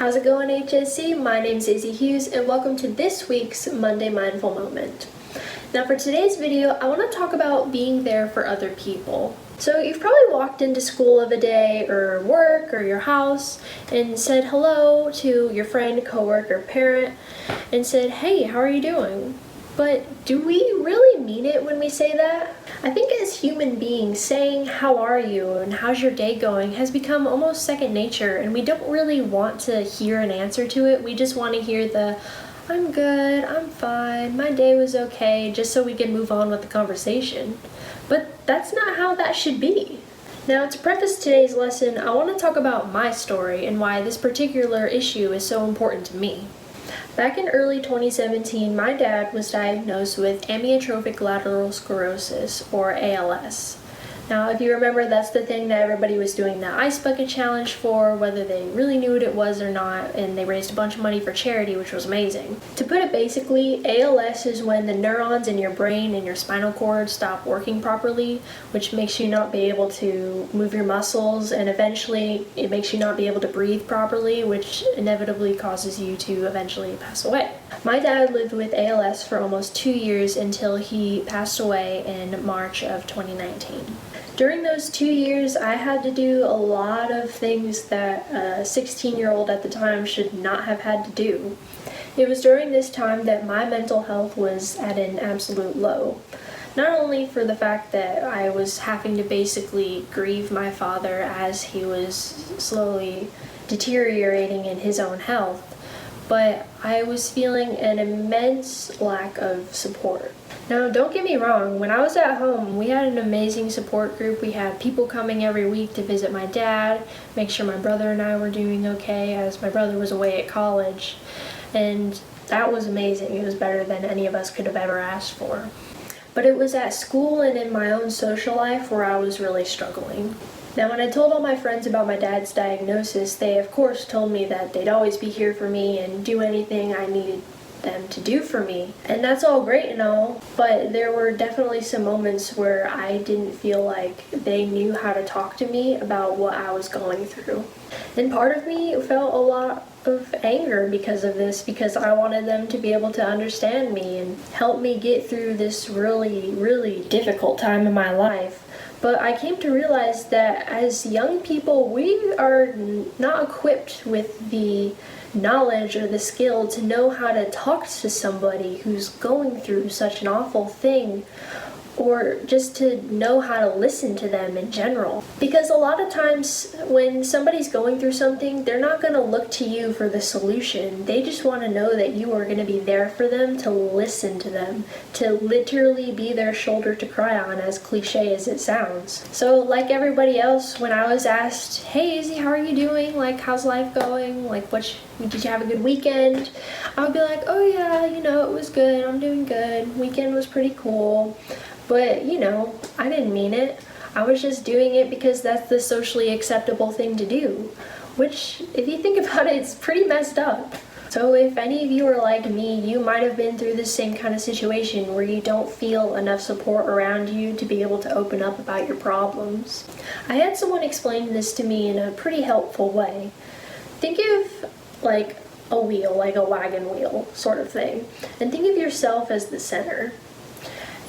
How's it going, HSC? My name's Izzy Hughes, and welcome to this week's Monday Mindful Moment. Now for today's video, I want to talk about being there for other people. So you've probably walked into school of a day, or work, or your house, and said hello to your friend, coworker, parent, and said, "Hey, how are you doing?" But do we really mean it when we say that? I think as human beings, saying "how are you" and "how's your day going" has become almost second nature, and we don't really want to hear an answer to it. We just want to hear the "I'm good, I'm fine, my day was okay," just so we can move on with the conversation. But that's not how that should be. Now, to preface today's lesson, I want to talk about my story and why this particular issue is so important to me. Back in early 2017, my dad was diagnosed with amyotrophic lateral sclerosis, or ALS. Now, if you remember, that's the thing that everybody was doing the ice bucket challenge for, whether they really knew what it was or not, and they raised a bunch of money for charity, which was amazing. To put it basically, ALS is when the neurons in your brain and your spinal cord stop working properly, which makes you not be able to move your muscles, and eventually it makes you not be able to breathe properly, which inevitably causes you to eventually pass away. My dad lived with ALS for almost 2 years until he passed away in March of 2019. During those 2 years, I had to do a lot of things that a 16-year-old at the time should not have had to do. It was during this time that my mental health was at an absolute low. Not only for the fact that I was having to basically grieve my father as he was slowly deteriorating in his own health, but I was feeling an immense lack of support. Now, don't get me wrong, when I was at home, we had an amazing support group. We had people coming every week to visit my dad, make sure my brother and I were doing okay, as my brother was away at college. And that was amazing. It was better than any of us could have ever asked for. But it was at school and in my own social life where I was really struggling. Now, when I told all my friends about my dad's diagnosis, they of course told me that they'd always be here for me and do anything I needed them to do for me. And that's all great and all, but there were definitely some moments where I didn't feel like they knew how to talk to me about what I was going through. And part of me felt a lot of anger because of this, because I wanted them to be able to understand me and help me get through this really, really difficult time in my life. But I came to realize that as young people, we are not equipped with the knowledge or the skill to know how to talk to somebody who's going through such an awful thing, or just to know how to listen to them in general. Because a lot of times when somebody's going through something, they're not going to look to you for the solution. They just want to know that you are going to be there for them, to listen to them, to literally be their shoulder to cry on, as cliche as it sounds. So like everybody else, when I was asked, "Hey Izzy, how are you doing? Like, how's life going? Like, did you have a good weekend?" I would be like, "Oh yeah, it was good. I'm doing good. Weekend was pretty cool." But, I didn't mean it. I was just doing it because that's the socially acceptable thing to do, which, if you think about it, it's pretty messed up. So if any of you are like me, you might have been through the same kind of situation where you don't feel enough support around you to be able to open up about your problems. I had someone explain this to me in a pretty helpful way. Think of like a wheel, like a wagon wheel sort of thing, and think of yourself as the center.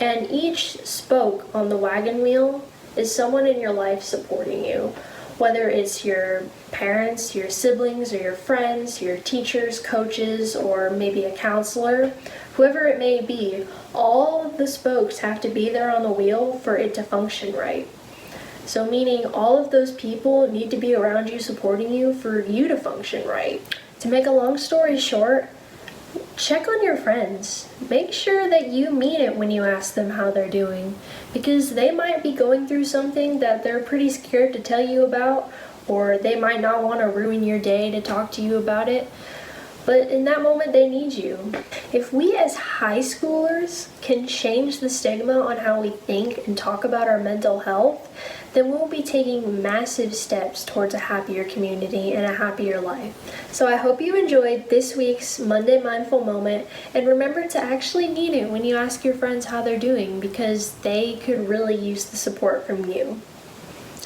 And each spoke on the wagon wheel is someone in your life supporting you, whether it's your parents, your siblings, or your friends, your teachers, coaches, or maybe a counselor, whoever it may be. All of the spokes have to be there on the wheel for it to function right. So meaning all of those people need to be around you supporting you for you to function right. To make a long story short, check on your friends. Make sure that you mean it when you ask them how they're doing, because they might be going through something that they're pretty scared to tell you about, or they might not want to ruin your day to talk to you about it. But in that moment, they need you. If we as high schoolers can change the stigma on how we think and talk about our mental health, then we'll be taking massive steps towards a happier community and a happier life. So I hope you enjoyed this week's Monday Mindful Moment, and remember to actually mean it when you ask your friends how they're doing, because they could really use the support from you.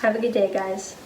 Have a good day, guys.